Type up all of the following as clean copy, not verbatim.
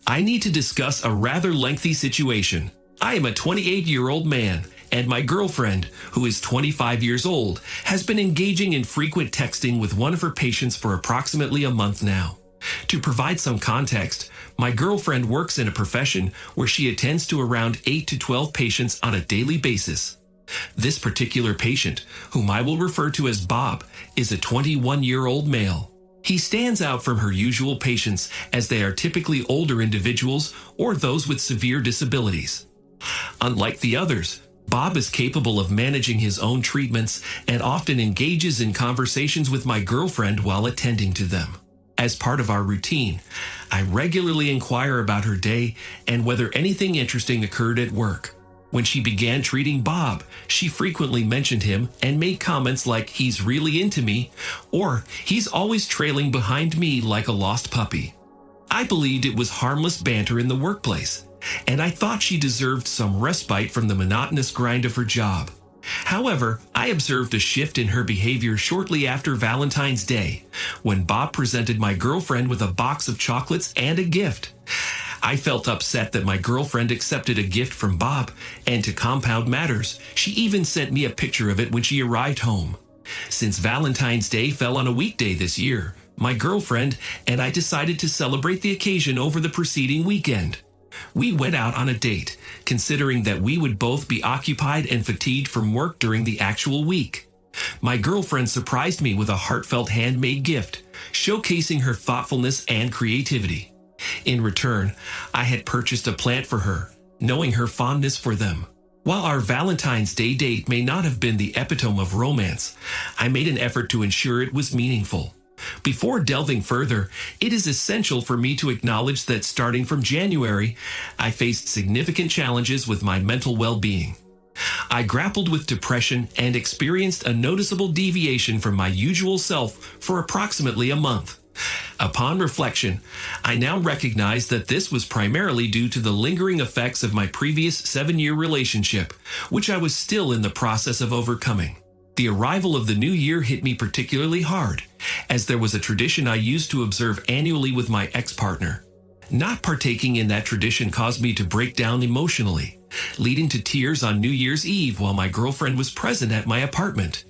I need to discuss a rather lengthy situation. I am a 28-year-old man, and my girlfriend, who is 25 years old, has been engaging in frequent texting with one of her patients for approximately a month now. To provide some context, my girlfriend works in a profession where she attends to around 8 to 12 patients on a daily basis. This particular patient, whom I will refer to as Bob, is a 21-year-old male. He stands out from her usual patients as they are typically older individuals or those with severe disabilities. Unlike the others, Bob is capable of managing his own treatments and often engages in conversations with my girlfriend while attending to them. As part of our routine, I regularly inquire about her day and whether anything interesting occurred at work. When she began treating Bob, she frequently mentioned him and made comments like he's really into me or he's always trailing behind me like a lost puppy. I believed it was harmless banter in the workplace, and I thought she deserved some respite from the monotonous grind of her job. However, I observed a shift in her behavior shortly after Valentine's Day, when Bob presented my girlfriend with a box of chocolates and a gift. I felt upset that my girlfriend accepted a gift from Bob, and to compound matters, she even sent me a picture of it when she arrived home. Since Valentine's Day fell on a weekday this year, my girlfriend and I decided to celebrate the occasion over the preceding weekend. We went out on a date, considering that we would both be occupied and fatigued from work during the actual week. My girlfriend surprised me with a heartfelt handmade gift, showcasing her thoughtfulness and creativity. In return, I had purchased a plant for her, knowing her fondness for them. While our Valentine's Day date may not have been the epitome of romance, I made an effort to ensure it was meaningful. Before delving further, it is essential for me to acknowledge that starting from January, I faced significant challenges with my mental well-being. I grappled with depression and experienced a noticeable deviation from my usual self for approximately a month. Upon reflection, I now recognize that this was primarily due to the lingering effects of my previous 7-year relationship, which I was still in the process of overcoming. The arrival of the new year hit me particularly hard, as there was a tradition I used to observe annually with my ex-partner. Not partaking in that tradition caused me to break down emotionally, leading to tears on New Year's Eve while my girlfriend was present at my apartment.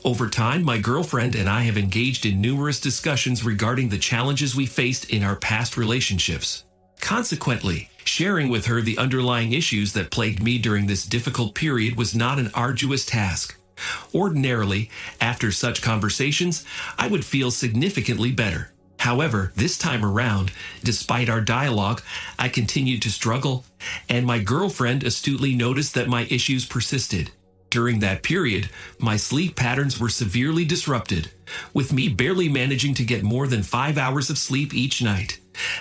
Over time, my girlfriend and I have engaged in numerous discussions regarding the challenges we faced in our past relationships. Consequently, sharing with her the underlying issues that plagued me during this difficult period was not an arduous task. Ordinarily, after such conversations, I would feel significantly better. However, this time around, despite our dialogue, I continued to struggle, and my girlfriend astutely noticed that my issues persisted. During that period, my sleep patterns were severely disrupted, with me barely managing to get more than 5 hours of sleep each night.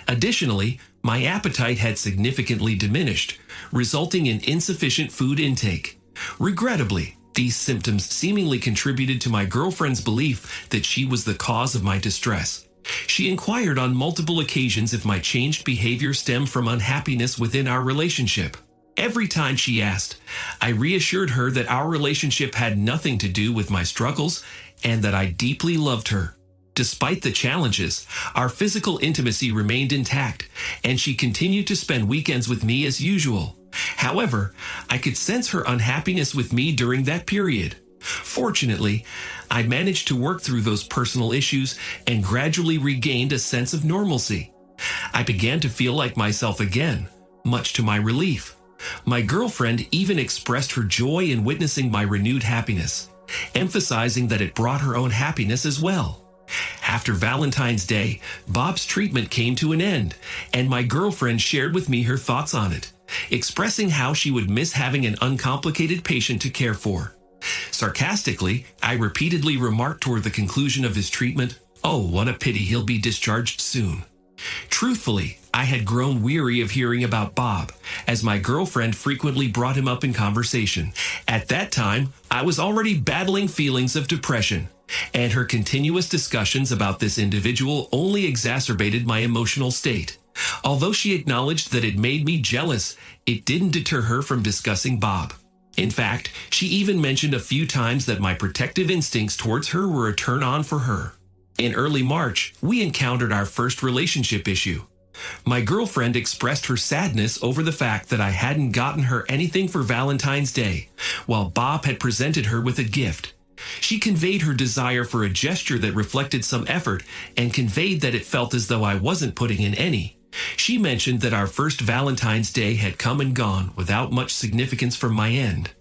Additionally, my appetite had significantly diminished, resulting in insufficient food intake. Regrettably, these symptoms seemingly contributed to my girlfriend's belief that she was the cause of my distress. She inquired on multiple occasions if my changed behavior stemmed from unhappiness within our relationship. Every time she asked, I reassured her that our relationship had nothing to do with my struggles and that I deeply loved her. Despite the challenges, our physical intimacy remained intact, and she continued to spend weekends with me as usual. However, I could sense her unhappiness with me during that period. Fortunately, I managed to work through those personal issues and gradually regained a sense of normalcy. I began to feel like myself again, much to my relief. My girlfriend even expressed her joy in witnessing my renewed happiness, emphasizing that it brought her own happiness as well. After Valentine's Day, Bob's treatment came to an end, and my girlfriend shared with me her thoughts on it, expressing how she would miss having an uncomplicated patient to care for. Sarcastically, I repeatedly remarked toward the conclusion of his treatment, "Oh, what a pity he'll be discharged soon." Truthfully, I had grown weary of hearing about Bob, as my girlfriend frequently brought him up in conversation. At that time, I was already battling feelings of depression, and her continuous discussions about this individual only exacerbated my emotional state. Although she acknowledged that it made me jealous, it didn't deter her from discussing Bob. In fact, she even mentioned a few times that my protective instincts towards her were a turn-on for her. In early March, we encountered our first relationship issue. My girlfriend expressed her sadness over the fact that I hadn't gotten her anything for Valentine's Day, while Bob had presented her with a gift. She conveyed her desire for a gesture that reflected some effort and conveyed that it felt as though I wasn't putting in any. She mentioned that our first Valentine's Day had come and gone without much significance from my end.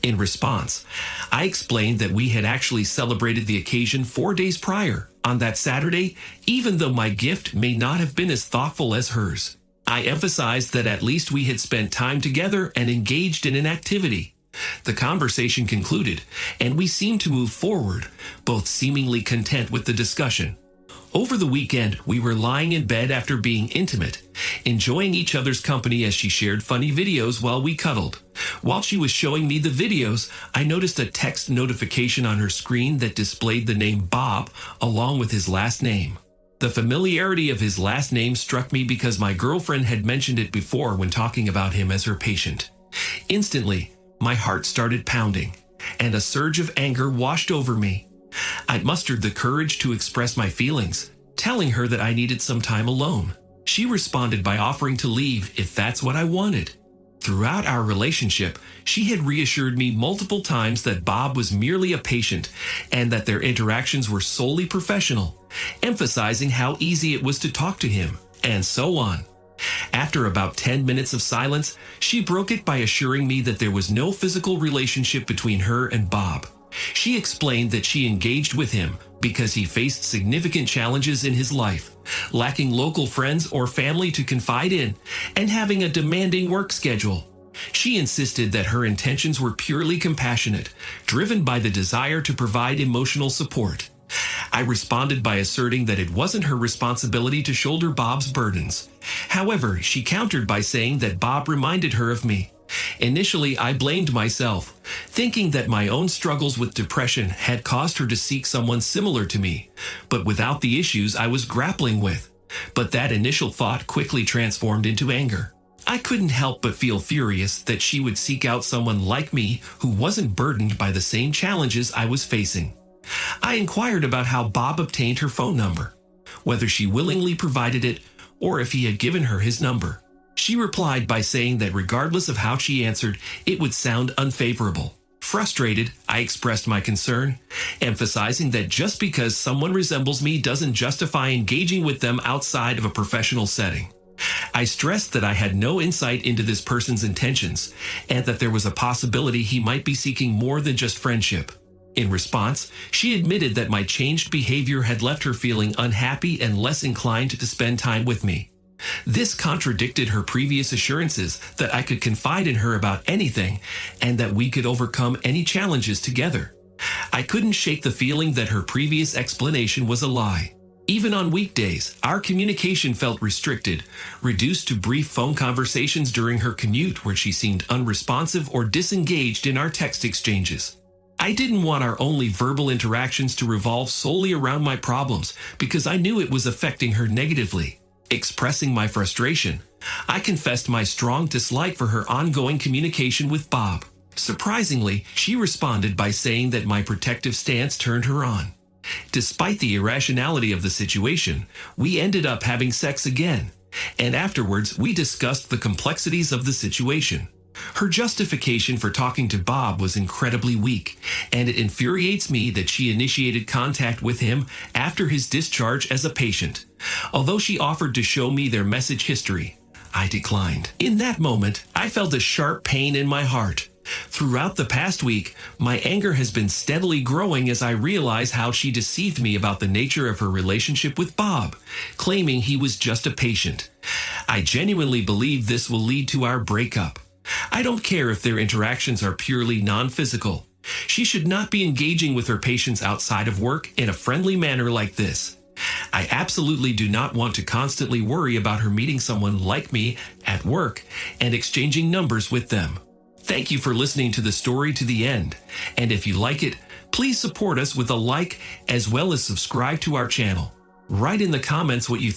In response, I explained that we had actually celebrated the occasion 4 days prior, on that Saturday, even though my gift may not have been as thoughtful as hers. I emphasized that at least we had spent time together and engaged in an activity. The conversation concluded, and we seemed to move forward, both seemingly content with the discussion. Over the weekend, we were lying in bed after being intimate, enjoying each other's company as she shared funny videos while we cuddled. While she was showing me the videos, I noticed a text notification on her screen that displayed the name Bob along with his last name. The familiarity of his last name struck me because my girlfriend had mentioned it before when talking about him as her patient. Instantly, my heart started pounding, and a surge of anger washed over me. I mustered the courage to express my feelings, telling her that I needed some time alone. She responded by offering to leave if that's what I wanted. Throughout our relationship, she had reassured me multiple times that Bob was merely a patient and that their interactions were solely professional, emphasizing how easy it was to talk to him, and so on. After about 10 minutes of silence, she broke it by assuring me that there was no physical relationship between her and Bob. She explained that she engaged with him because he faced significant challenges in his life, lacking local friends or family to confide in, and having a demanding work schedule. She insisted that her intentions were purely compassionate, driven by the desire to provide emotional support. I responded by asserting that it wasn't her responsibility to shoulder Bob's burdens. However, she countered by saying that Bob reminded her of me. Initially, I blamed myself, thinking that my own struggles with depression had caused her to seek someone similar to me, but without the issues I was grappling with. But that initial thought quickly transformed into anger. I couldn't help but feel furious that she would seek out someone like me who wasn't burdened by the same challenges I was facing. I inquired about how Bob obtained her phone number, whether she willingly provided it or if he had given her his number. She replied by saying that regardless of how she answered, it would sound unfavorable. Frustrated, I expressed my concern, emphasizing that just because someone resembles me doesn't justify engaging with them outside of a professional setting. I stressed that I had no insight into this person's intentions, and that there was a possibility he might be seeking more than just friendship. In response, she admitted that my changed behavior had left her feeling unhappy and less inclined to spend time with me. This contradicted her previous assurances that I could confide in her about anything and that we could overcome any challenges together. I couldn't shake the feeling that her previous explanation was a lie. Even on weekdays, our communication felt restricted, reduced to brief phone conversations during her commute where she seemed unresponsive or disengaged in our text exchanges. I didn't want our only verbal interactions to revolve solely around my problems because I knew it was affecting her negatively. Expressing my frustration, I confessed my strong dislike for her ongoing communication with Bob. Surprisingly, she responded by saying that my protective stance turned her on. Despite the irrationality of the situation, we ended up having sex again, and afterwards we discussed the complexities of the situation. Her justification for talking to Bob was incredibly weak, and it infuriates me that she initiated contact with him after his discharge as a patient. Although she offered to show me their message history, I declined. In that moment, I felt a sharp pain in my heart. Throughout the past week, my anger has been steadily growing as I realize how she deceived me about the nature of her relationship with Bob, claiming he was just a patient. I genuinely believe this will lead to our breakup. I don't care if their interactions are purely non-physical. She should not be engaging with her patients outside of work in a friendly manner like this. I absolutely do not want to constantly worry about her meeting someone like me at work and exchanging numbers with them. Thank you for listening to the story to the end, and if you like it, please support us with a like as well as subscribe to our channel. Write in the comments what you